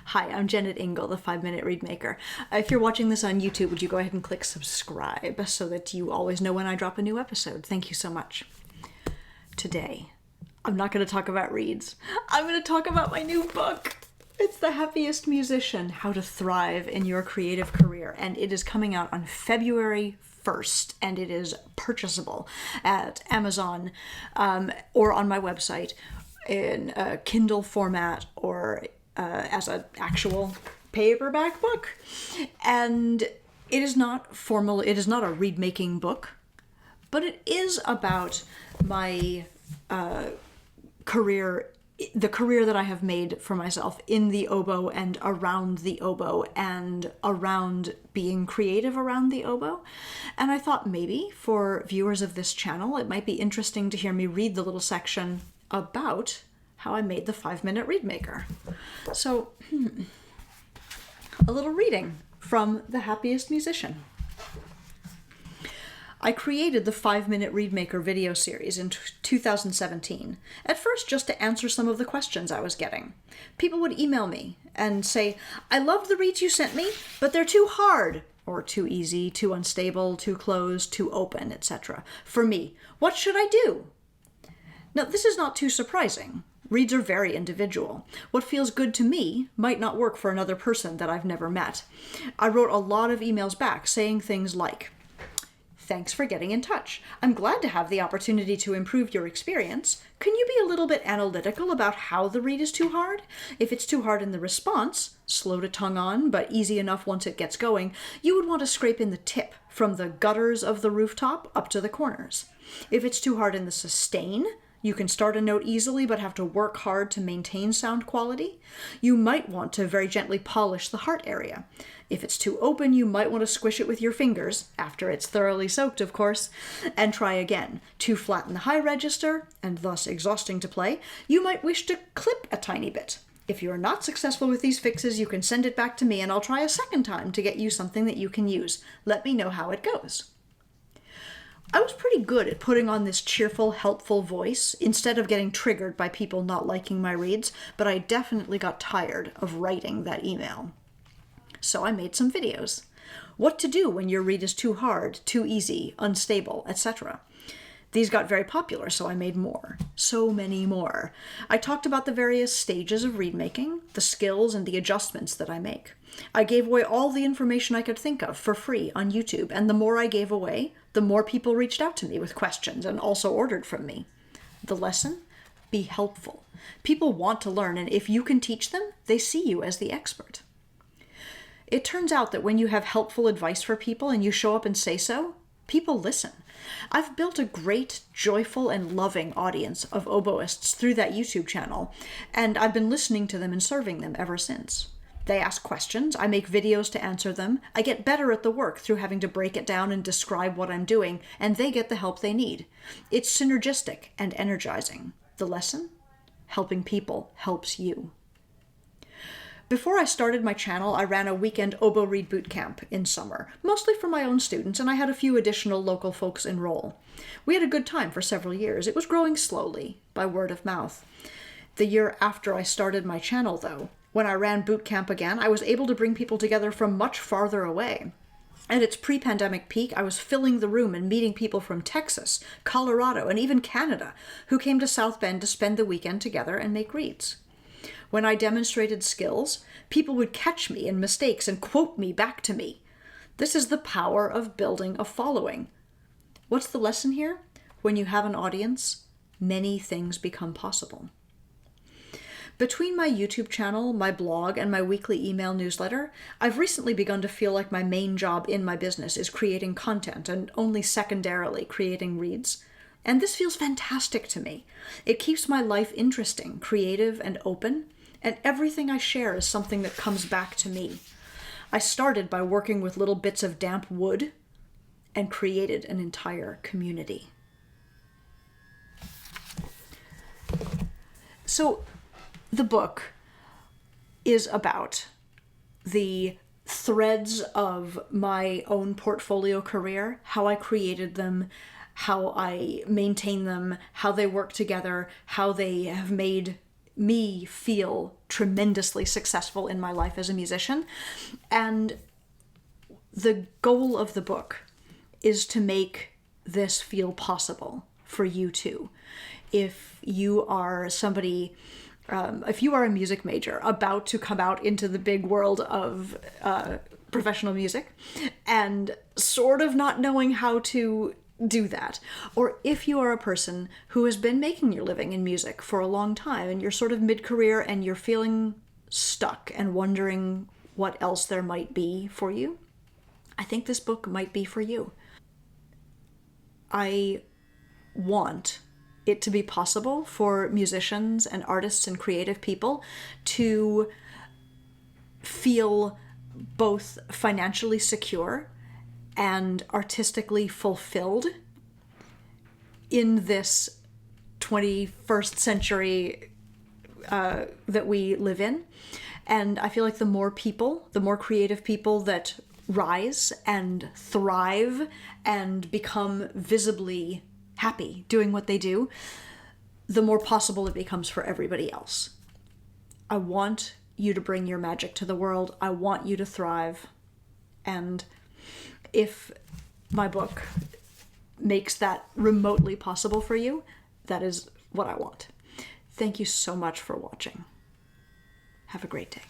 Hi, I'm Jennet Ingle, the 5-Minute Reedmaker. If you're watching this on YouTube, would you go ahead and click subscribe so that you always know when I drop a new episode? Thank you so much. Today, I'm not going to talk about reeds. I'm going to talk about my new book. It's The Happiest Musician, How to Thrive in Your Creative Career, and it is coming out on February 1st, and it is purchasable at Amazon or on my website in a Kindle format or as an actual paperback book. And it is not formal, it is not a reed-making book, but it is about my career, the career that I have made for myself in the oboe and around the oboe and around being creative around the oboe. And I thought maybe for viewers of this channel, it might be interesting to hear me read the little section about how I made the 5-Minute Reedmaker. So, a little reading from The Happiest Musician. I created the 5-Minute Reedmaker video series in 2017, at first just to answer some of the questions I was getting. People would email me and say, I loved the reeds you sent me, but they're too hard, or too easy, too unstable, too closed, too open, etc. For me, what should I do? Now, this is not too surprising. Reeds are very individual. What feels good to me might not work for another person that I've never met. I wrote a lot of emails back saying things like, thanks for getting in touch. I'm glad to have the opportunity to improve your experience. Can you be a little bit analytical about how the reed is too hard? If it's too hard in the response, slow to tongue on, but easy enough once it gets going, you would want to scrape in the tip from the gutters of the rooftop up to the corners. If it's too hard in the sustain, you can start a note easily but have to work hard to maintain sound quality. You might want to very gently polish the heart area. If it's too open, you might want to squish it with your fingers, after it's thoroughly soaked, of course, and try again. Too flat in the high register, and thus exhausting to play, you might wish to clip a tiny bit. If you are not successful with these fixes, you can send it back to me and I'll try a second time to get you something that you can use. Let me know how it goes. I was pretty good at putting on this cheerful, helpful voice instead of getting triggered by people not liking my reads, but I definitely got tired of writing that email. So I made some videos. What to do when your reed is too hard, too easy, unstable, etc. These got very popular, so I made more. So many more. I talked about the various stages of reed making, the skills and the adjustments that I make. I gave away all the information I could think of for free on YouTube, and the more I gave away, the more people reached out to me with questions and also ordered from me. The lesson? Be helpful. People want to learn, and if you can teach them, they see you as the expert. It turns out that when you have helpful advice for people and you show up and say so, people listen. I've built a great, joyful, and loving audience of oboists through that YouTube channel, and I've been listening to them and serving them ever since. They ask questions, I make videos to answer them, I get better at the work through having to break it down and describe what I'm doing, and they get the help they need. It's synergistic and energizing. The lesson? Helping people helps you. Before I started my channel, I ran a weekend oboe reed boot camp in summer, mostly for my own students, and I had a few additional local folks enroll. We had a good time for several years. It was growing slowly, by word of mouth. The year after I started my channel, though, when I ran boot camp again, I was able to bring people together from much farther away. At its pre-pandemic peak, I was filling the room and meeting people from Texas, Colorado, and even Canada, who came to South Bend to spend the weekend together and make reeds. When I demonstrated skills, people would catch me in mistakes and quote me back to me. This is the power of building a following. What's the lesson here? When you have an audience, many things become possible. Between my YouTube channel, my blog, and my weekly email newsletter, I've recently begun to feel like my main job in my business is creating content and only secondarily creating reeds. And this feels fantastic to me. It keeps my life interesting, creative, and open, and everything I share is something that comes back to me. I started by working with little bits of damp wood and created an entire community. So, the book is about the threads of my own portfolio career, how I created them, how I maintain them, how they work together, how they have made me feel tremendously successful in my life as a musician. And the goal of the book is to make this feel possible for you too. If you are somebody, if you are a music major about to come out into the big world of professional music and sort of not knowing how to do that, or if you are a person who has been making your living in music for a long time and you're sort of mid-career and you're feeling stuck and wondering what else there might be for you, I think this book might be for you. I want it to be possible for musicians and artists and creative people to feel both financially secure and artistically fulfilled in this 21st century that we live in. And I feel like the more people, the more creative people that rise and thrive and become visibly happy doing what they do, the more possible it becomes for everybody else. I want you to bring your magic to the world. I want you to thrive. And if my book makes that remotely possible for you, that is what I want. Thank you so much for watching. Have a great day.